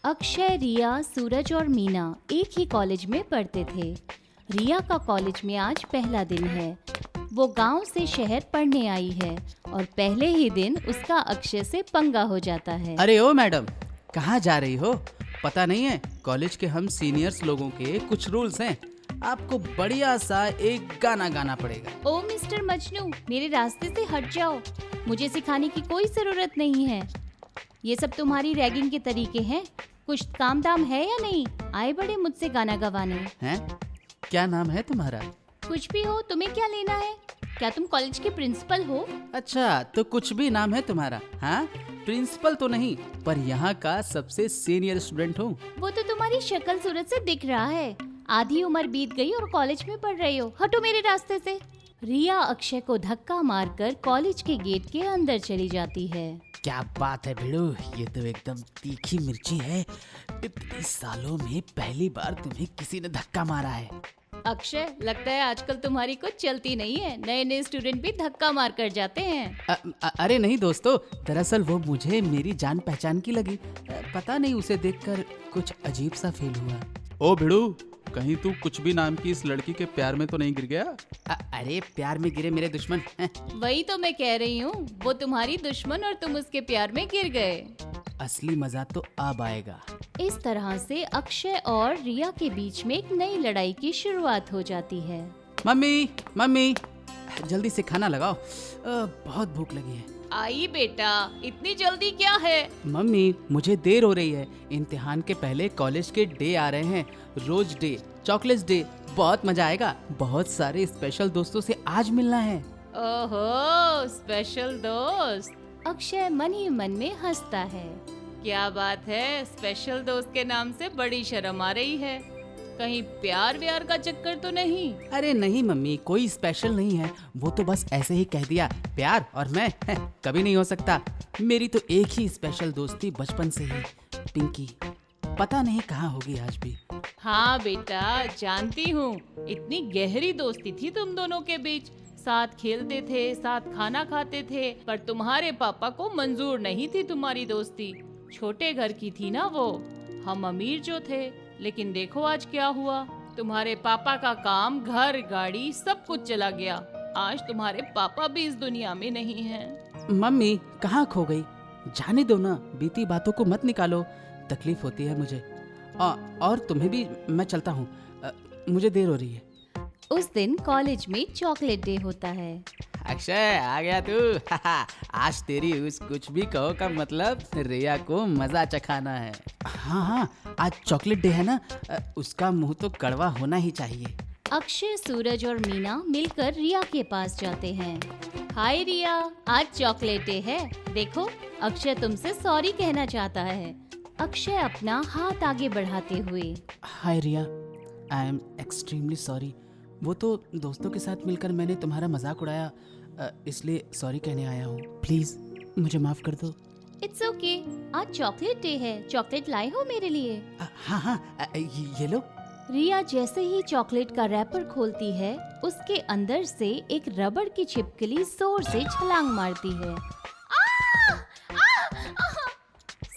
अक्षय, रिया, सूरज और मीना एक ही कॉलेज में पढ़ते थे। रिया का कॉलेज में आज पहला दिन है। वो गांव से शहर पढ़ने आई है और पहले ही दिन उसका अक्षय से पंगा हो जाता है। अरे ओ मैडम, कहाँ जा रही हो? पता नहीं है, कॉलेज के हम सीनियर्स लोगों के कुछ रूल्स हैं। आपको बढ़िया सा एक गाना गाना पड़ेगा। ओ मिस्टर मजनू, मेरे रास्ते से हट जाओ। मुझे सिखाने की कोई जरूरत नहीं है। ये सब तुम्हारी रैगिंग के तरीके हैं। कुछ काम दाम है या नहीं? आए बड़े मुझसे गाना गवाने। हैं? क्या नाम है तुम्हारा? कुछ भी हो, तुम्हें क्या लेना है? क्या तुम कॉलेज के प्रिंसिपल हो? अच्छा, तो कुछ भी नाम है तुम्हारा? हाँ, प्रिंसिपल तो नहीं, पर यहाँ का सबसे सीनियर स्टूडेंट हूँ। वो तो तुम्हारी शक्ल सूरत से दिख रहा है। आधी उम्र बीत गई और कॉलेज में पढ़ रहे हो। हटो मेरे रास्ते से। रिया अक्षय को धक्का मारकर कॉलेज के गेट के अंदर चली जाती है। क्या बात है भिड़ू, ये तो एकदम तीखी मिर्ची है। इतने सालों में पहली बार तुम्हें किसी ने धक्का मारा है। अक्षय, लगता है आजकल तुम्हारी कुछ चलती नहीं है। नए नए स्टूडेंट भी धक्का मार कर जाते हैं। अरे नहीं दोस्तों, दरअसल वो मुझे मेरी जान पहचान की लगी। पता नहीं, उसे देखकर कुछ अजीब सा फील हुआ। ओ भिड़ू, कहीं तू कुछ भी नाम की इस लड़की के प्यार में तो नहीं गिर गया? अरे प्यार में गिरे मेरे दुश्मन। वही तो मैं कह रही हूँ, वो तुम्हारी दुश्मन और तुम उसके प्यार में गिर गए। असली मजा तो अब आएगा। इस तरह से अक्षय और रिया के बीच में एक नई लड़ाई की शुरुआत हो जाती है। मम्मी मम्मी, जल्दी से खाना लगाओ, बहुत भूख लगी है। आई बेटा, इतनी जल्दी क्या है? मम्मी, मुझे देर हो रही है। इम्तिहान के पहले कॉलेज के डे आ रहे हैं। रोज डे, चॉकलेट डे, बहुत मजा आएगा। बहुत सारे स्पेशल दोस्तों से आज मिलना है। ओहो, स्पेशल दोस्त। अक्षय मन ही मन में हंसता है। क्या बात है, स्पेशल दोस्त के नाम से बड़ी शर्म आ रही है। कहीं प्यार व्यार का चक्कर तो नहीं? अरे नहीं मम्मी, कोई स्पेशल नहीं है। वो तो बस ऐसे ही कह दिया। प्यार और मैं कभी नहीं हो सकता। मेरी तो एक ही स्पेशल दोस्त थी बचपन से ही, पिंकी। पता नहीं कहाँ होगी आज भी। हाँ बेटा, जानती हूँ। इतनी गहरी दोस्ती थी तुम दोनों के बीच। साथ खेलते थे, साथ खाना खाते थे, पर तुम्हारे पापा को मंजूर नहीं थी तुम्हारी दोस्ती। छोटे घर की थी ना वो। हम अमीर जो थे, लेकिन देखो आज क्या हुआ। तुम्हारे पापा का काम, घर, गाड़ी सब कुछ चला गया। आज तुम्हारे पापा भी इस दुनिया में नहीं हैं। मम्मी कहाँ खो गई? जाने दो ना, बीती बातों को मत निकालो। तकलीफ होती है मुझे। और तुम्हें भी। मैं चलता हूँ, मुझे देर हो रही है। उस दिन कॉलेज में चॉकलेट डे होता है। अक्षय, आ गया तू। आज तेरी उस कुछ भी कहो का मतलब रिया को मजा चखाना है। हाँ, आज चॉकलेट डे है ना, उसका मुंह तो कड़वा होना ही चाहिए। अक्षय, सूरज और मीना मिलकर रिया के पास जाते हैं। हाय रिया, आज चॉकलेट डे है। देखो, अक्षय तुमसे सॉरी कहना चाहता है। अक्षय अपना हाथ आगे बढ़ाते हुए। हाय रिया, आई एम एक्सट्रीमली सॉरी। वो तो दोस्तों के साथ मिलकर मैंने तुम्हारा मजाक उड़ाया, इसलिए सॉरी कहने आया हूँ। प्लीज मुझे माफ कर दो। इट्स ओके, आज चॉकलेट डे है। चॉकलेट लाए हो मेरे लिए? हाँ, ये लो। रिया जैसे ही चॉकलेट का रैपर खोलती है, उसके अंदर से एक रबड़ की छिपकली जोर से छलांग मारती है।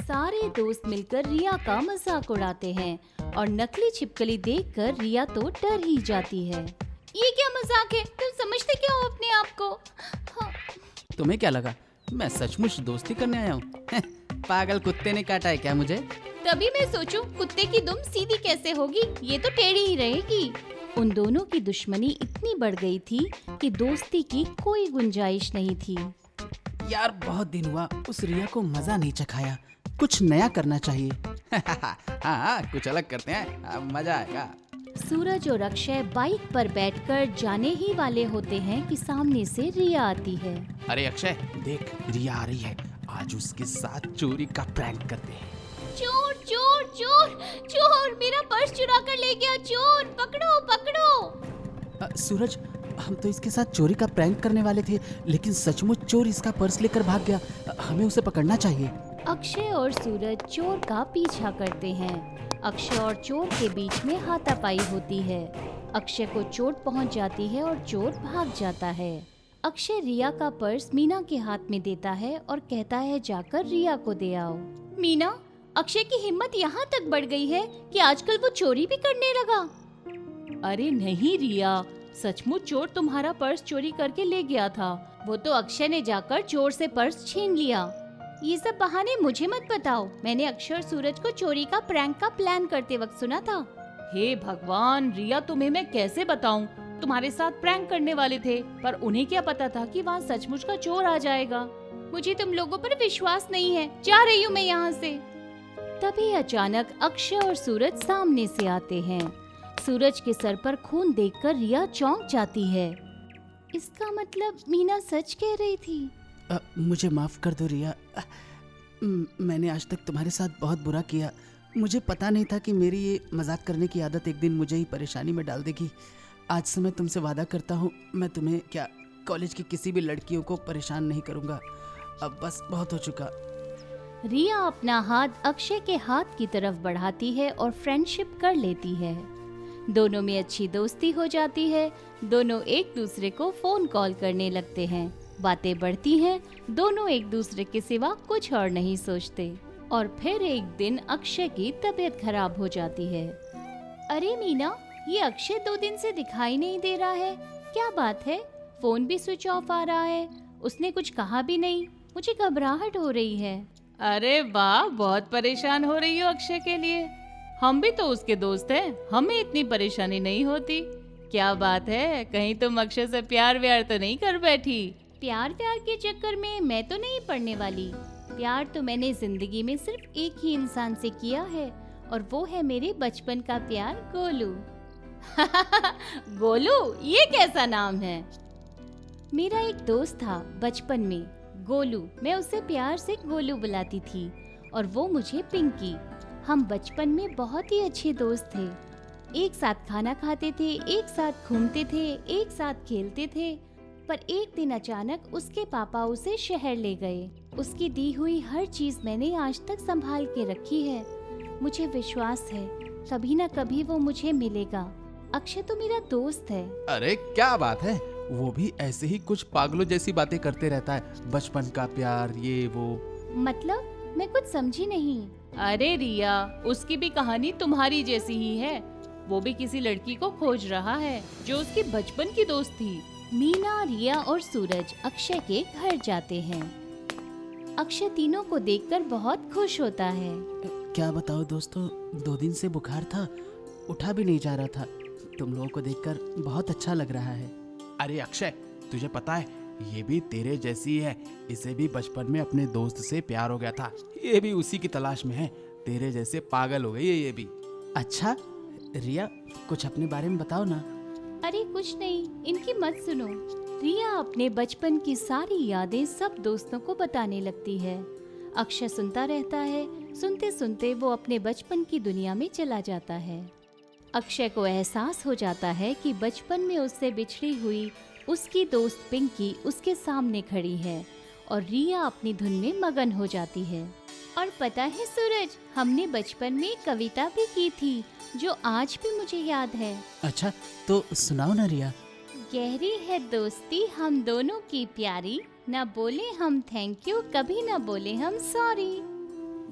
सारे दोस्त मिलकर रिया का मजाक उड़ाते हैं और नकली छिपकली देखकर रिया तो डर ही जाती है। ये क्या मजाक है? तुम समझते क्या हो अपने आप को? हाँ। तुम्हें क्या लगा मैं सचमुच दोस्ती करने आया हूँ? पागल कुत्ते ने काटा है क्या मुझे? तभी मैं सोचूं, कुत्ते की दुम सीधी कैसे होगी? ये तो टेढ़ी ही रहेगी। उन दोनों की दुश्मनी इतनी बढ़ गई थी कि दोस्ती की कोई गुंजाइश नहीं थी। यार, बहुत दिन हुआ उस रिया को मजा नहीं चखाया। कुछ नया करना चाहिए। हाँ, कुछ अलग करते हैं, मजा आएगा। सूरज और अक्षय बाइक पर बैठकर जाने ही वाले होते हैं कि सामने से रिया आती है। अरे अक्षय, देख रिया आ रही है। आज उसके साथ चोरी का प्रैंक करते हैं। चोर चोर चोर चोर, मेरा पर्स चुरा कर ले गया चोर, पकड़ो पकड़ो। सूरज, हम तो इसके साथ चोरी का प्रैंक करने वाले थे, लेकिन सचमुच चोर इसका पर्स लेकर भाग गया। हमें उसे पकड़ना चाहिए। अक्षय और सूरज चोर का पीछा करते हैं। अक्षय और चोर के बीच में हाथापाई होती है। अक्षय को चोट पहुंच जाती है और चोर भाग जाता है। अक्षय रिया का पर्स मीना के हाथ में देता है और कहता है, जाकर रिया को दे आओ। मीना, अक्षय की हिम्मत यहाँ तक बढ़ गई है कि आजकल वो चोरी भी करने लगा। अरे नहीं रिया, सचमुच चोर तुम्हारा पर्स चोरी करके ले गया था। वो तो अक्षय ने जाकर चोर से पर्स छीन लिया। ये सब बहाने मुझे मत बताओ। मैंने अक्षय और सूरज को चोरी का प्रैंक का प्लान करते वक्त सुना था। हे भगवान रिया, तुम्हें मैं कैसे बताऊं? तुम्हारे साथ प्रैंक करने वाले थे, पर उन्हें क्या पता था कि वहाँ सचमुच का चोर आ जाएगा। मुझे तुम लोगों पर विश्वास नहीं है। जा रही हूँ मैं यहाँ से। तभी अचानक अक्षय और सूरज सामने से आते हैं। सूरज के सर पर खून देखकर रिया चौंक जाती है। इसका मतलब मीना सच कह रही थी। मुझे माफ कर दो रिया। मैंने आज तक तुम्हारे साथ बहुत बुरा किया। मुझे पता नहीं था कि मेरी ये मजाक करने की आदत एक दिन मुझे ही परेशानी में डाल देगी। आज से मैं तुमसे वादा करता हूँ, मैं तुम्हें क्या कॉलेज की किसी भी लड़कियों को परेशान नहीं करूँगा। अब बस बहुत हो चुका। रिया अपना हाथ अक्षय के हाथ की तरफ बढ़ाती है और फ्रेंडशिप कर लेती है। दोनों में अच्छी दोस्ती हो जाती है। दोनों एक दूसरे को फोन कॉल करने लगते हैं। बातें बढ़ती हैं। दोनों एक दूसरे के सिवा कुछ और नहीं सोचते। और फिर एक दिन अक्षय की तबीयत खराब हो जाती है। अरे मीना, ये अक्षय 2 दिन से दिखाई नहीं दे रहा है। क्या बात है? फोन भी स्विच ऑफ आ रहा है। उसने कुछ कहा भी नहीं। मुझे घबराहट हो रही है। अरे वाह, बहुत परेशान हो रही हो अक्षय के लिए। हम भी तो उसके दोस्त हैं, हमें इतनी परेशानी नहीं होती। क्या बात है, कहीं तुम अक्षय से प्यार व्यार तो नहीं कर बैठी? प्यार व्यार के चक्कर में मैं तो नहीं पड़ने वाली। प्यार तो मैंने जिंदगी में सिर्फ एक ही इंसान से किया है, और वो है मेरे बचपन का प्यार गोलू। गोलू, ये कैसा नाम है? मेरा एक दोस्त था बचपन में, गोलू। मैं उसे प्यार से गोलू बुलाती थी, और वो मुझे पिंकी। हम बचपन में बहुत ही अच्छे दोस्त थे। एक साथ खाना खाते थे, एक साथ घूमते थे, एक साथ खेलते थे। पर एक दिन अचानक उसके पापा उसे शहर ले गए। उसकी दी हुई हर चीज मैंने आज तक संभाल के रखी है। मुझे विश्वास है कभी न कभी वो मुझे मिलेगा। अक्षय तो मेरा दोस्त है। अरे क्या बात है, वो भी ऐसे ही कुछ पागलों जैसी बातें करते रहता है। बचपन का प्यार, ये वो। मतलब मैं कुछ समझी नहीं। अरे रिया, उसकी भी कहानी तुम्हारी जैसी ही है। वो भी किसी लड़की को खोज रहा है जो उसकी बचपन की दोस्त थी। मीना, रिया और सूरज अक्षय के घर जाते हैं। अक्षय तीनों को देखकर बहुत खुश होता है। क्या बताओ दोस्तों, 2 दिन से बुखार था, उठा भी नहीं जा रहा था। तुम लोगों को देखकर बहुत अच्छा लग रहा है। अरे अक्षय, तुझे पता है ये भी तेरे जैसी है। इसे भी बचपन में अपने दोस्त से प्यार हो गया था। ये भी उसी की तलाश में है। तेरे जैसे पागल हो गई है ये भी। अच्छा रिया, कुछ अपने बारे में बताओ ना। अरे कुछ नहीं, इनकी मत सुनो। रिया अपने बचपन की सारी यादें सब दोस्तों को बताने लगती है। अक्षय सुनता रहता है। सुनते सुनते वो अपने बचपन की दुनिया में चला जाता है। अक्षय को एहसास हो जाता है कि बचपन में उससे बिछड़ी हुई उसकी दोस्त पिंकी उसके सामने खड़ी है, और रिया अपनी धुन में मगन हो जाती है। और पता है सूरज, हमने बचपन में कविता भी की थी जो आज भी मुझे याद है। अच्छा तो सुनाओ ना रिया। गहरी है दोस्ती हम दोनों की प्यारी, न बोले हम थैंक यू, कभी न बोले हम सॉरी।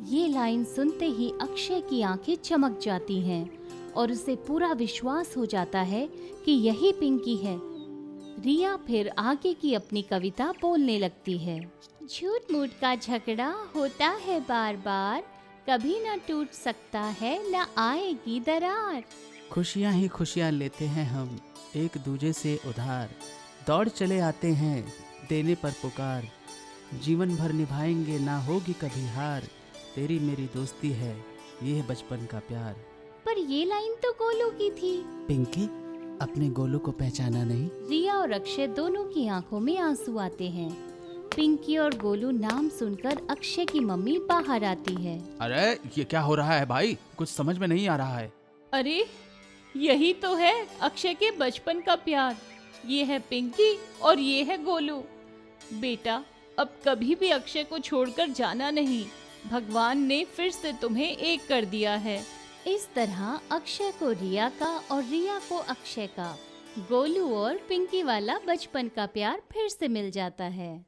ये लाइन सुनते ही अक्षय की आंखें चमक जाती हैं और उसे पूरा विश्वास हो जाता है कि यही पिंकी है। रिया फिर आगे की अपनी कविता बोलने लगती है। झूठ मूठ का झगड़ा होता है बार बार, कभी न टूट सकता है न आएगी दरार। खुशियाँ ही खुशियाँ लेते हैं हम एक दूजे से उधार, दौड़ चले आते हैं देने पर पुकार, जीवन भर निभाएंगे ना होगी कभी हार, तेरी मेरी दोस्ती है ये है बचपन का प्यार। पर ये लाइन तो गोलू की थी। पिंकी, अपने गोलू को पहचाना नहीं? रिया और अक्षय दोनों की आंखों में आंसू आते हैं। पिंकी और गोलू नाम सुनकर अक्षय की मम्मी बाहर आती है। अरे ये क्या हो रहा है भाई, कुछ समझ में नहीं आ रहा है। अरे यही तो है अक्षय के बचपन का प्यार। ये है पिंकी और ये है गोलू। बेटा, अब कभी भी अक्षय को छोड़कर जाना नहीं। भगवान ने फिर से तुम्हें एक कर दिया है। इस तरह अक्षय को रिया का और रिया को अक्षय का, गोलू और पिंकी वाला बचपन का प्यार फिर से मिल जाता है।